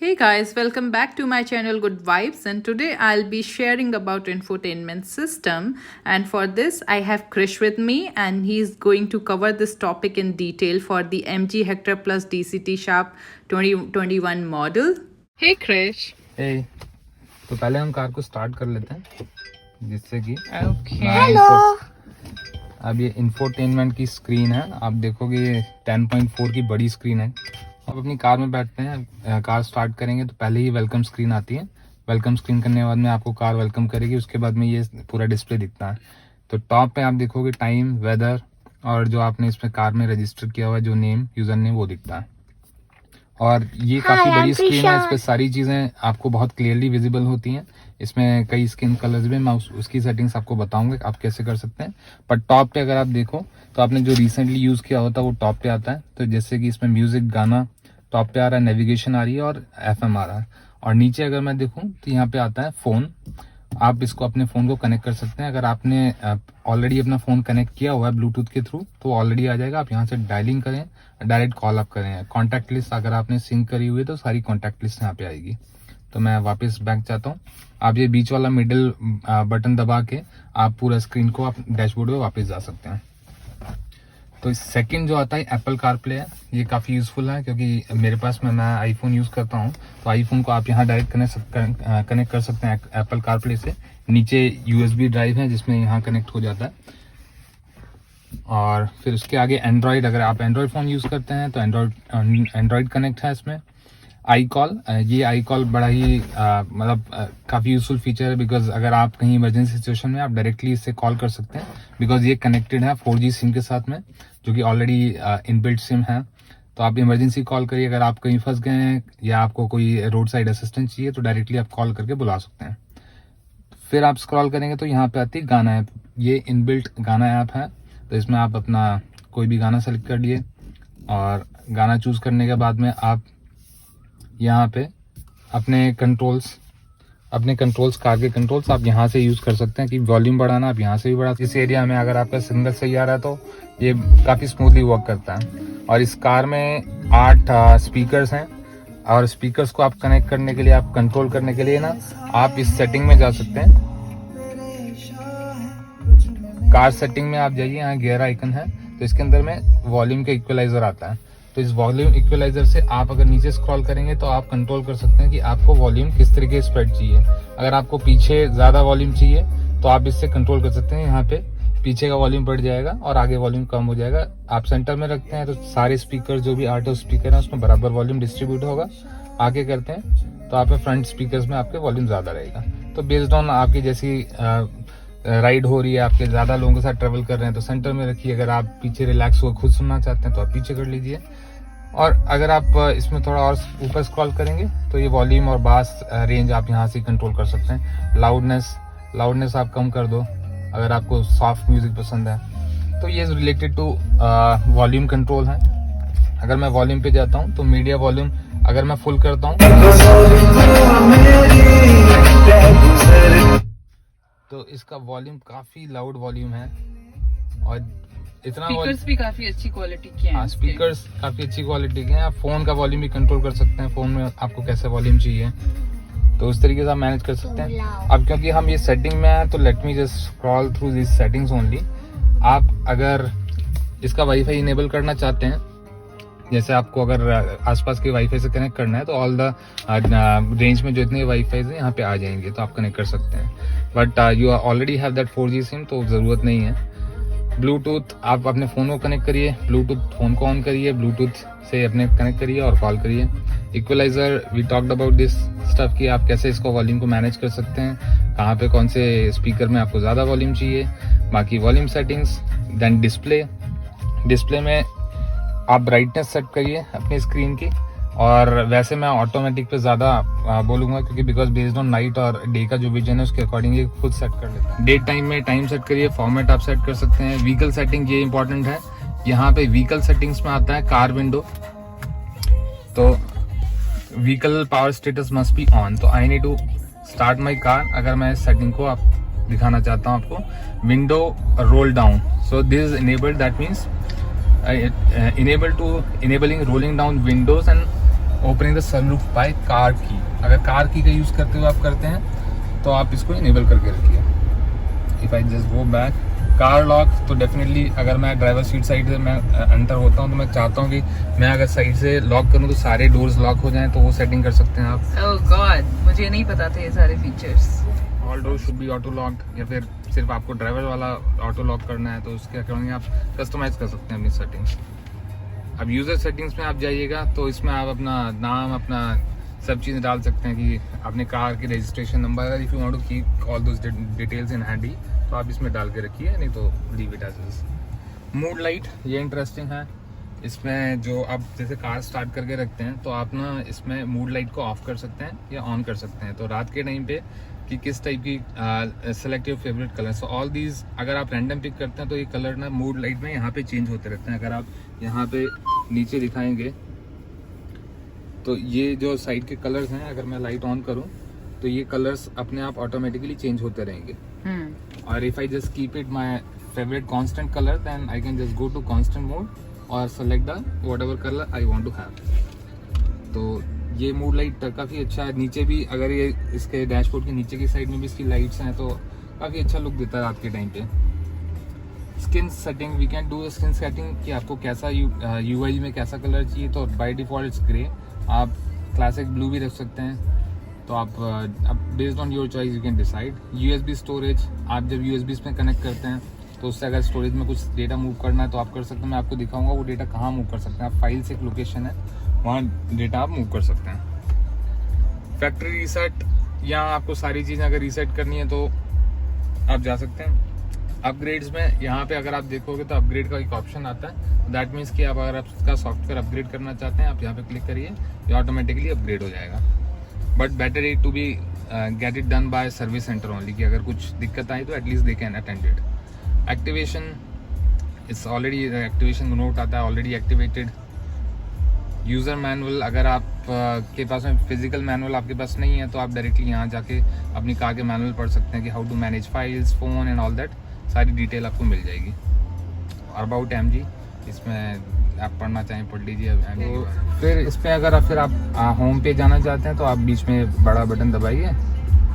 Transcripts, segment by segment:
Hey guys, welcome back to my channel Good Vibes, and today I'll be sharing about infotainment system, and for this I have Krish with me and he's going to cover this topic in detail for the MG Hector Plus DCT Sharp 2021 model. Hey Krish. Hey, तो पहले हम car को start कर लेते हैं जिससे कि hello. अब ये इंफोटेनमेंट की स्क्रीन है, आप देखोगे ये 10.4 की बड़ी स्क्रीन है। अब अपनी कार में बैठते हैं, कार स्टार्ट करेंगे तो पहले ही वेलकम स्क्रीन आती है। वेलकम स्क्रीन करने के बाद में आपको कार वेलकम करेगी, उसके बाद में ये पूरा डिस्प्ले दिखता है। तो टॉप पे आप देखोगे टाइम, वेदर और जो आपने इसमें कार में रजिस्टर किया हुआ जो नेम, यूजर नेम, वो दिखता है। और ये काफी बड़ी स्क्रीन है, इस पे सारी चीजें आपको बहुत क्लियरली विजिबल होती हैं। इसमें कई स्किन कलर्स भी, मैं उसकी सेटिंग्स आपको बताऊंगा आप कैसे कर सकते हैं। पर टॉप पे अगर आप देखो तो आपने जो रिसेंटली यूज किया होता है वो टॉप पे आता है। तो जैसे कि इसमें म्यूजिक, गाना टॉप पे आ रहा है, नेविगेशन आ रही है और FM आ रहा है। और नीचे अगर मैं देखूं तो यहाँ पे आता है फोन। आप इसको अपने फोन को कनेक्ट कर सकते हैं। अगर आपने ऑलरेडी अपना फोन कनेक्ट किया हुआ है ब्लूटूथ के थ्रू तो ऑलरेडी आ जाएगा। आप यहाँ से डायलिंग करें, डायरेक्ट कॉल अप करें। कॉन्टैक्ट लिस्ट अगर आपने सिंक करी हुई है तो सारी कॉन्टैक्ट लिस्ट यहाँ पे आएगी। तो मैं वापस बैक जाता हूँ। आप ये बीच वाला मिडिल बटन दबा के आप पूरा स्क्रीन को आप डैशबोर्ड पे वापस जा सकते हैं। तो सेकंड जो आता है एप्पल कारप्ले है। ये काफ़ी यूजफुल है क्योंकि मेरे पास मैं आईफोन यूज़ करता हूँ, तो आईफोन को आप यहाँ डायरेक्ट कनेक्ट कर सकते हैं एप्पल कारप्ले से। नीचे USB ड्राइव है जिसमें यहाँ कनेक्ट हो जाता है। और फिर उसके आगे एंड्रॉयड, अगर आप एंड्रॉयड फ़ोन यूज़ करते हैं तो एंड्रॉयड कनेक्ट है इसमें। आई कॉल, ये आई कॉल बड़ा ही मतलब काफ़ी यूजफुल फीचर है, बिकॉज अगर आप कहीं इमरजेंसी सिचुएशन में आप डायरेक्टली इससे कॉल कर सकते हैं, बिकॉज ये कनेक्टेड है 4G सिम के साथ में, जो कि ऑलरेडी इनबिल्ट सिम है। तो आप इमरजेंसी कॉल करिए, अगर आप कहीं फंस गए हैं या आपको कोई रोड साइड असिस्टेंस चाहिए तो डायरेक्टली आप कॉल करके बुला सकते हैं। फिर आप स्क्रॉल करेंगे तो यहाँ पे आती है गाना ऐप। ये इनबिल्ट गाना ऐप है, तो इसमें आप अपना कोई भी गाना सेलेक्ट कर लिए और गाना चूज करने के बाद में आप यहाँ पे अपने कंट्रोल्स, कार के कंट्रोल्स आप यहाँ से यूज कर सकते हैं कि वॉल्यूम बढ़ाना आप यहाँ से भी बढ़ा। इस एरिया में अगर आपका सिग्नल सही आ रहा है तो ये काफ़ी स्मूथली वर्क करता है। और इस कार में 8 स्पीकर्स हैं, और स्पीकर्स को आप कनेक्ट करने के लिए, आप कंट्रोल करने के लिए ना, आप इस सेटिंग में जा सकते हैं। कार सेटिंग में आप जाइए, यहाँ गियर आइकन है, तो इसके अंदर में वॉल्यूम का इक्वलाइजर आता है। तो इस वॉल्यूम इक्वलाइजर से आप अगर नीचे स्क्रॉल करेंगे तो आप कंट्रोल कर सकते हैं कि आपको वॉल्यूम किस तरीके से स्प्रेड चाहिए। अगर आपको पीछे ज़्यादा वॉल्यूम चाहिए तो आप इससे कंट्रोल कर सकते हैं। यहाँ पे पीछे का वॉल्यूम बढ़ जाएगा और आगे वॉल्यूम कम हो जाएगा। आप सेंटर में रखते हैं तो सारे स्पीकर, जो भी 8 स्पीकर हैं, उसमें बराबर वॉल्यूम डिस्ट्रीब्यूट होगा। आगे करते हैं तो आप फ्रंट स्पीकर्स में आपके वॉल्यूम ज़्यादा रहेगा। तो बेस्ड ऑन आपकी जैसी राइड हो रही है, आपके ज़्यादा लोगों के साथ ट्रेवल कर रहे हैं तो सेंटर में रखिए। अगर आप पीछे रिलैक्स हो खुद सुनना चाहते हैं तो आप पीछे कर लीजिए। और अगर आप इसमें थोड़ा और ऊपर स्क्रॉल करेंगे तो ये वॉल्यूम और बास रेंज आप यहाँ से कंट्रोल कर सकते हैं। लाउडनेस आप कम कर दो अगर आपको सॉफ्ट म्यूजिक पसंद है। तो ये रिलेटेड टू वॉल्यूम कंट्रोल है। अगर मैं वॉल्यूम पे जाता हूँ तो मीडिया वॉल्यूम अगर मैं फुल करता हूँ तो इसका वॉल्यूम काफी लाउड वॉल्यूम है और इतना स्पीकर्स भी काफी अच्छी क्वालिटी के हैं। हाँ, स्पीकर्स काफी अच्छी क्वालिटी के हैं। आप फोन का वॉल्यूम भी कंट्रोल कर सकते हैं, फोन में आपको कैसे वॉल्यूम चाहिए तो उस तरीके से आप मैनेज कर सकते हैं। अब क्योंकि हम ये सेटिंग में हैं तो let me just scroll through this settings only. आप अगर इसका वाईफाई इनेबल करना चाहते हैं, जैसे आपको अगर आसपास के वाईफाई से कनेक्ट करना है तो ऑल द रेंज में जो इतने वाईफाई हैं यहाँ पे आ जाएंगे, तो आप कनेक्ट कर सकते हैं। But you already have that 4G SIM तो ज़रूरत नहीं है। ब्लूटूथ आप अपने फ़ोन को कनेक्ट करिए, ब्लूटूथ फ़ोन को ऑन करिए, ब्लूटूथ से अपने कनेक्ट करिए और कॉल करिए। Equalizer, we talked about this stuff कि आप कैसे इसको वॉल्यूम को मैनेज कर सकते हैं, कहाँ पे कौन से स्पीकर में आपको ज़्यादा वॉल्यूम चाहिए। बाकी वॉल्यूम सेटिंग्स, देन डिस्प्ले में आप ब्राइटनेस सेट करिए अपनी स्क्रीन की। और वैसे मैं ऑटोमेटिक पे ज़्यादा बोलूँगा क्योंकि बिकॉज बेस्ड ऑन नाइट और डे का जो विजन है उसके अकॉर्डिंग ये खुद सेट कर लेता है। डे टाइम में टाइम सेट करिए, फॉर्मेट आप सेट कर सकते हैं। व्हीकल सेटिंग ये इंपॉर्टेंट है। यहाँ पे व्हीकल सेटिंग्स में आता है कार विंडो, तो vehicle power status must be on. तो I need to start my car. अगर मैं इस सेटिंग को आप दिखाना चाहता हूँ आपको, window roll down, so this is enabled, that means enabling rolling down windows and opening the sunroof by car की। अगर कार की का यूज़ करते हुए आप करते हैं तो आप इसको इनेबल करके रखिए। If I just go back car lock, तो डेफिनेटली अगर मैं ड्राइवर सीट साइड से मैं एंटर होता हूँ तो मैं चाहता हूँ कि मैं अगर साइड से लॉक करूँ तो सारे डोर्स लॉक हो जाएं, तो वो सेटिंग कर सकते हैं आप। ओह गॉड, मुझे नहीं पता थे ये सारे features. All door should be auto locked, या फिर सिर्फ आपको ड्राइवर वाला ऑटो लॉक करना है तो उसके अकॉर्डिंग आप कस्टमाइज कर सकते हैं अपनी सेटिंग्स। अब यूज़र सेटिंग्स में आप जाइएगा तो इसमें आप अपना नाम, अपना सब चीज़ें डाल सकते हैं कि अपने कार की registration number, if you want to keep all those details in handy तो आप इसमें डाल के रखिए, नहीं तो leave it as is. Mood light, ये इंटरेस्टिंग है। इसमें जो आप जैसे कार स्टार्ट करके रखते हैं तो आप ना इसमें मूड लाइट को ऑफ कर सकते हैं या ऑन कर सकते हैं, तो रात के टाइम पे कि किस टाइप की select your favourite colour. So all these अगर आप रैंडम पिक करते हैं तो ये कलर ना मूड लाइट में यहाँ पे चेंज होते रहते हैं। अगर आप यहाँ पे नीचे दिखाएंगे तो ये जो साइड के कलर्स हैं, अगर मैं लाइट ऑन करूँ तो ये कलर्स अपने आप ऑटोमेटिकली चेंज होते रहेंगे। और if I just keep it my favourite constant colour, then I can just go to constant mode और select the whatever colour I want to have. तो ये मूड लाइट काफ़ी अच्छा है। नीचे भी अगर ये इसके डैशबोर्ड के नीचे की साइड में भी इसकी लाइट्स हैं तो काफ़ी अच्छा लुक देता है रात के टाइम पे। Skin setting, we can do skin setting कि आपको कैसा यूआई में कैसा कलर चाहिए, तो बाय डिफॉल्ट इट्स ग्रे। आप क्लासिक ब्लू भी रख सकते हैं, तो आप based on your choice you can decide. USB storage, आप जब यूएसबी में कनेक्ट करते हैं तो उससे अगर स्टोरेज में कुछ डेटा मूव करना है तो आप कर सकते हैं। मैं आपको दिखाऊंगा वो डेटा कहाँ मूव कर सकते हैं। आप फाइल से एक लोकेशन है, वहाँ डेटा आप मूव कर सकते हैं। फैक्ट्री रीसेट, यहाँ आपको सारी चीज़ें अगर रीसेट करनी है तो आप जा सकते हैं। अपग्रेड्स में यहाँ पे अगर आप देखोगे तो अपग्रेड का एक ऑप्शन आता है। दैट मीन्स कि आप अगर आपका सॉफ्टवेयर अपग्रेड करना चाहते हैं, आप यहाँ पे क्लिक करिए, ये ऑटोमेटिकली अपग्रेड हो जाएगा। But better it to be get it done by service centre only, कि अगर कुछ दिक्कत आई तो at least they can attend it. Activation, it's already activation note आता है, ऑलरेडी एक्टिवेटेड। यूज़र मैनुअल, अगर आप के पास में फिजिकल मैनुअल आपके पास नहीं है तो आप डायरेक्टली यहाँ जाके अपनी कार के मैनुअल पढ़ सकते हैं कि how to manage files, phone and all that, सारी डिटेल आपको मिल जाएगी। अबाउट एमजी, इसमें आप पढ़ना चाहें पढ़ लीजिए। तो फिर इस पर अगर आप होम पेज जाना चाहते हैं तो आप बीच में बड़ा बटन दबाइए,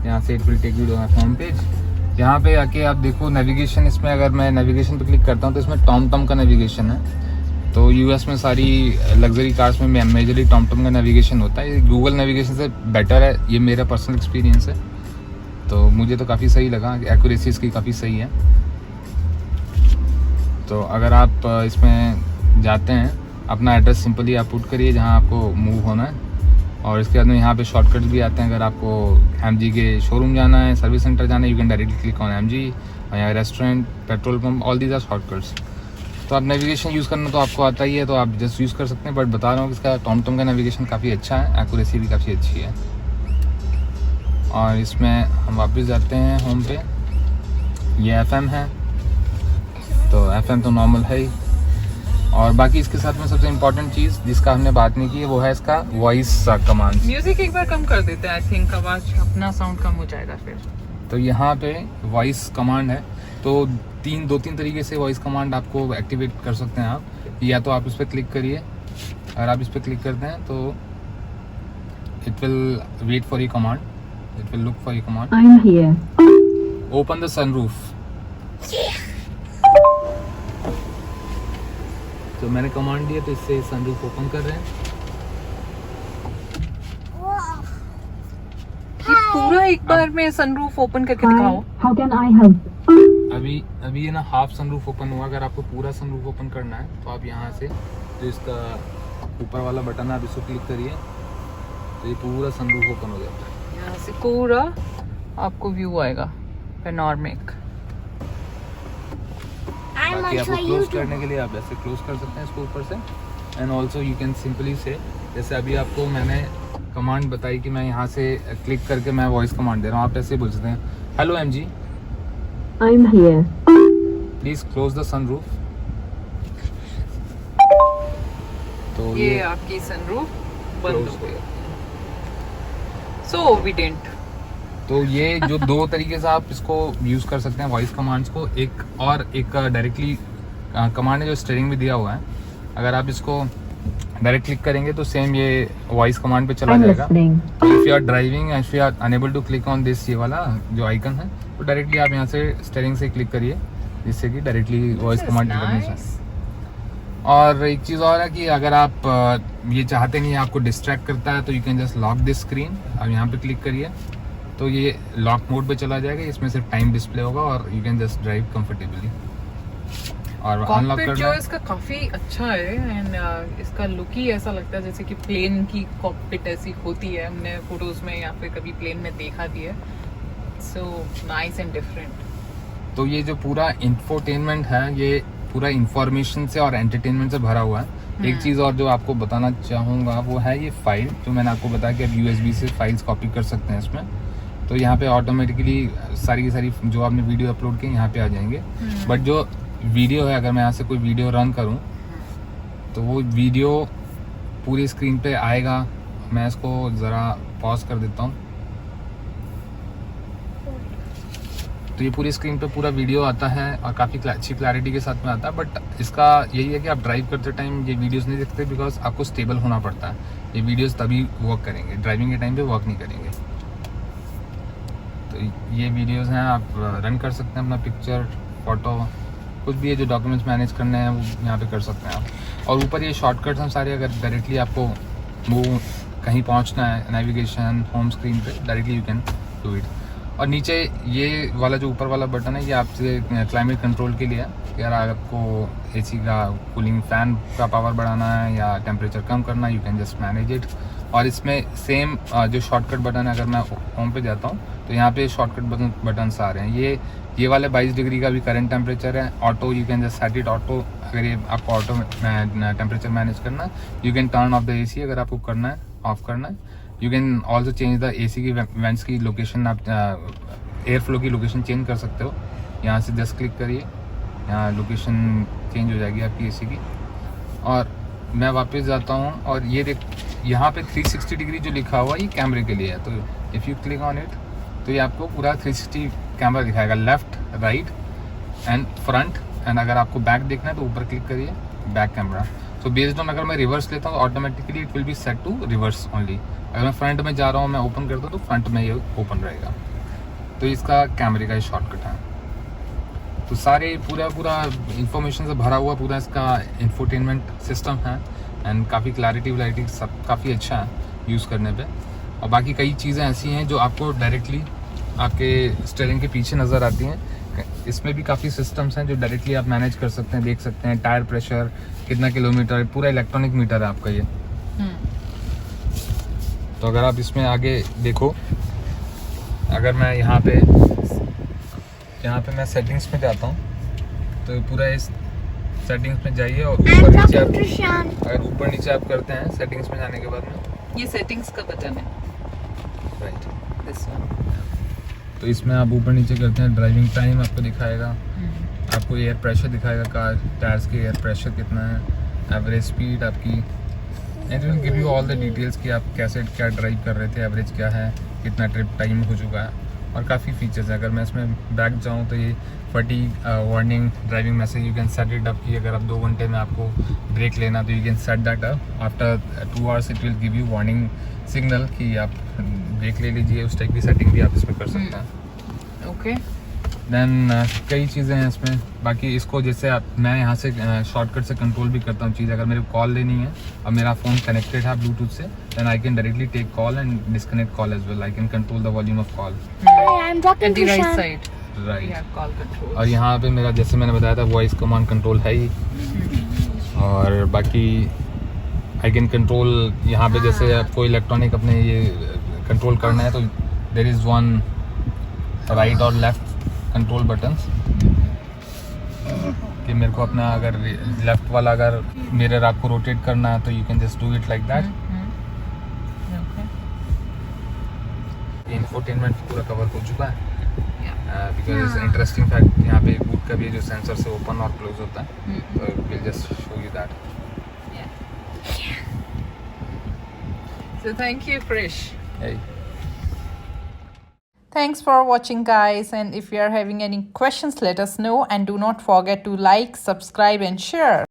यहाँ से it will take you to home page. यहाँ पे आके आप देखो नेविगेशन, इसमें अगर मैं नेविगेशन पे क्लिक करता हूँ तो इसमें टॉम का नेविगेशन है। तो यूएस में सारी लग्जरी कार्स में मेजरली टॉम का नेविगेशन होता है। गूगल नेविगेशन से बेटर है, ये मेरा पर्सनल एक्सपीरियंस है, तो मुझे तो काफ़ी सही लगा, एक्यूरेसी इसकी काफ़ी सही है। तो अगर आप इसमें जाते हैं, अपना एड्रेस सिंपली आप पुट करिए जहाँ आपको मूव होना है, और इसके बाद में यहाँ पे शॉर्टकट भी आते हैं। अगर आपको एमजी के शोरूम जाना है, सर्विस सेंटर जाना है, you can directly click on MG, और यहाँ restaurant, petrol pump, all these are shortcuts. तो आप नेविगेशन यूज़ करना तो आपको आता ही है, तो आप जस्ट यूज़ कर सकते हैं। बट बता रहा हूँ कि इसका टॉम का नेविगेशन काफ़ी अच्छा है, एक्यूरेसी भी काफ़ी अच्छी है। और इसमें हम वापस जाते हैं होम पे, ये FM है, तो FM तो नॉर्मल है ही। और बाकी इसके साथ में सबसे इम्पोर्टेंट चीज़ जिसका हमने बात नहीं की है वो है इसका वॉइस कमांड। म्यूजिक एक बार कम कर देते हैं, आई थिंक आवाज अपना साउंड कम हो जाएगा फिर। तो यहाँ पे वॉइस कमांड है, तो दो तीन तरीके से वॉइस कमांड आपको एक्टिवेट कर सकते हैं आप। या तो आप इस पर क्लिक करिए, अगर आप इस पर क्लिक करते हैं तो it will wait for your command, it will look for your command. I am here. Open the sunroof. तो मैंने कमांड दिया तो इससे सनरूफ ओपन कर रहे हैं। ये पूरा एक बार में सनरूफ ओपन करके दिखाओ। How can I help? अभी ये ना हाफ सनरूफ ओपन हुआ। अगर आपको पूरा सनरूफ ओपन करना है तो आप यहाँ से जो इसका ऊपर वाला बटन है आप इसको क्लिक करिए, तो ये पूरा सनरूफ ओपन हो जाता है। यहाँ से पूरा आपको व्यू आएगा पैनोरामिक। बाकी आपको क्लोज करने के लिए आप ऐसे क्लोज कर सकते हैं इसको ऊपर से। And also you can simply से, जैसे अभी आपको मैंने कमांड बताई कि मैं यहाँ से क्लिक करके मैं वॉइस कमांड दे रहा हूँ, आप ऐसे बोल सकते हैं, hello MG, I am here, please close the sunroof. तो ये आपकी सनरूफ बंद हो गई। सो ओबीडिएंट। तो ये जो दो तरीके से आप इसको यूज़ कर सकते हैं वॉइस कमांड्स को, एक डायरेक्टली कमांड है जो स्टीयरिंग में दिया हुआ है। अगर आप इसको डायरेक्ट क्लिक करेंगे तो सेम ये वॉइस कमांड पे चला I'm जाएगा। listening. If you are driving and you are unable to click on this, ये वाला जो आइकन है, तो डायरेक्टली आप यहाँ से स्टीयरिंग से क्लिक करिए, जिससे कि डायरेक्टली वॉइस कमांड रिकॉग्निशन। और एक चीज़ और है कि अगर आप ये चाहते नहीं, आपको डिस्ट्रैक्ट करता है, तो you can just lock this screen. अब यहाँ पे क्लिक करिए तो ये लॉक मोड पे चला जाएगा, इसमें सिर्फ टाइम डिस्प्ले होगा और you can just drive comfortably. और अनलॉक कॉकपिट करना जो है। इसका काफी अच्छा है एंड इसका लुक ही ऐसा लगता है जैसे कि प्लेन की कॉकपिट ऐसी होती है, हमने फोटोज में या फिर कभी प्लेन में देखा भी है। So nice and different. तो ये जो पूरा इंफोटेनमेंट है, ये पूरा इंफॉर्मेशन से और एंटरटेनमेंट से भरा हुआ है। एक चीज़ और जो आपको बताना चाहूँगा वो है ये फाइल, जो मैंने आपको बताया कि आप USB से फाइल्स कॉपी कर सकते हैं इसमें। तो यहाँ पे ऑटोमेटिकली सारी की सारी जो आपने वीडियो अपलोड की यहाँ पे आ जाएंगे। बट जो वीडियो है, अगर मैं यहाँ से कोई वीडियो रन करूँ तो वो वीडियो पूरी स्क्रीन पे आएगा। मैं इसको ज़रा पॉज कर देता हूँ। तो ये पूरी स्क्रीन पे पूरा वीडियो आता है और काफ़ी अच्छी क्लैरिटी के साथ में आता है। बट इसका यही है कि आप ड्राइव करते टाइम ये वीडियोस नहीं देखते, बिकॉज आपको स्टेबल होना पड़ता है। ये वीडियोस तभी वर्क करेंगे, ड्राइविंग के टाइम पे वर्क नहीं करेंगे। तो ये वीडियोस हैं, आप रन कर सकते हैं अपना पिक्चर, फोटो, कुछ भी है जो डॉक्यूमेंट्स मैनेज करने हैं वो यहाँ पे कर सकते हैं आप। और ऊपर ये शॉर्टकट्स हैं सारे, अगर डायरेक्टली आपको मूव कहीं पहुँचना है, नेविगेशन, होम स्क्रीन पे, directly you can do it. और नीचे ये वाला जो ऊपर वाला बटन है, ये आपसे क्लाइमेट कंट्रोल के लिए है कि अगर आपको AC का कूलिंग फैन का पावर बढ़ाना है या टेम्परेचर कम करना, you can just manage it. और इसमें सेम जो शॉर्टकट बटन है, अगर मैं होम पे जाता हूँ तो यहाँ पे शॉर्टकट बटन आ रहे हैं। ये वाले 22 डिग्री का भी करंट टेम्परेचर है। Auto, you can just set it auto. अगर ये आपको ऑटो टेम्परेचर मैनेज करना है, you can turn off the AC अगर आपको करना है, ऑफ करना है। You can also change the AC की वेंट्स की लोकेशन, आप एयर फ्लो की लोकेशन चेंज कर सकते हो। यहाँ से जस्ट क्लिक करिए, यहाँ लोकेशन चेंज हो जाएगी आपकी AC की। और मैं वापस जाता हूँ और ये देख, यहाँ पे 360 डिग्री जो लिखा हुआ है ये कैमरे के लिए है। तो if you click on it तो ये आपको पूरा 360 कैमरा दिखाएगा, left, right and front. And अगर आपको बैक देखना है तो ऊपर क्लिक करिए, बैक कैमरा। तो बेस्ड ऑन अगर मैं रिवर्स लेता हूँ, automatically it will be set to reverse only. अगर मैं फ्रंट में जा रहा हूँ, मैं ओपन करता हूँ तो फ्रंट में ये ओपन रहेगा। तो इसका कैमरे का ही शॉर्टकट है। तो सारे पूरा इंफॉर्मेशन से भरा हुआ पूरा इसका इंफोटेनमेंट सिस्टम है एंड काफ़ी क्लैरिटी सब काफ़ी अच्छा है यूज़ करने पे। और बाकी कई चीज़ें ऐसी हैं जो आपको डायरेक्टली आपके स्टीयरिंग के पीछे नज़र आती हैं। इसमें भी काफ़ी सिस्टम्स हैं जो डायरेक्टली आप मैनेज कर सकते हैं, देख सकते हैं टायर प्रेशर, कितना किलोमीटर, पूरा इलेक्ट्रॉनिक मीटर है आपका ये। तो अगर आप इसमें आगे देखो, अगर मैं यहाँ पे मैं सेटिंग्स में जाता हूँ तो पूरा इस सेटिंग्स में जाइए और ऊपर नीचे आप, अगर ऊपर नीचे आप करते हैं सेटिंग्स में जाने के बाद में, ये सेटिंग्स का बटन है, राइट, दिस वन। तो इसमें आप ऊपर नीचे करते हैं, ड्राइविंग टाइम आपको दिखाएगा, आपको एयर प्रेशर दिखाएगा, कार टायर्स के एयर प्रेशर कितना है, एवरेज स्पीड आपकी, and will give you all the details कि आप कैसे क्या ड्राइव कर रहे थे, एवरेज क्या है, कितना ट्रिप टाइम हो चुका है। और काफ़ी फीचर्स हैं। अगर मैं इसमें बैक जाऊँ तो ये fatigue warning driving message, you can set it up कि अगर आप 2 घंटे में आपको ब्रेक लेना तो you can set that up. After 2 hours it will give you warning signal कि आप ब्रेक ले लीजिए। उस टाइप की सेटिंग भी आप इसमें कर सकते हैं। ओके, देन कई चीज़ें हैं इसमें। बाकी इसको जैसे मैं यहाँ से शॉर्टकट से कंट्रोल भी करता हूँ चीज़। अगर मेरे को कॉल लेनी है और मेरा फ़ोन कनेक्टेड है ब्लूटूथ से, then I can directly take call and disconnect call as well. I can control the volume of call, I'm talking at the to right Shan. Side we right. Have call control. और यहाँ पे मेरा जैसे मैंने बताया था voice command control है ही। और बाकी आई कैन कंट्रोल यहाँ पे, जैसे आपको इलेक्ट्रॉनिक अपने ये कंट्रोल करना है तो देयर इज़ वन राइट और लेफ्ट कंट्रोल बटन्स कि मेरे को अपना अगर लेफ्ट वाला अगर मिरर आपको रोटेट करना है तो you can just do it like that. Infotainment पूरा कवर हो चुका है बिकॉज इंटरेस्टिंग फैक्ट यहाँ पे बूट का भी जो सेंसर से ओपन और क्लोज होता है, तो will just show you that. So thank you, Krish. Hey. Thanks for watching, guys, and if you are having any questions, let us know, and do not forget to like, subscribe and share.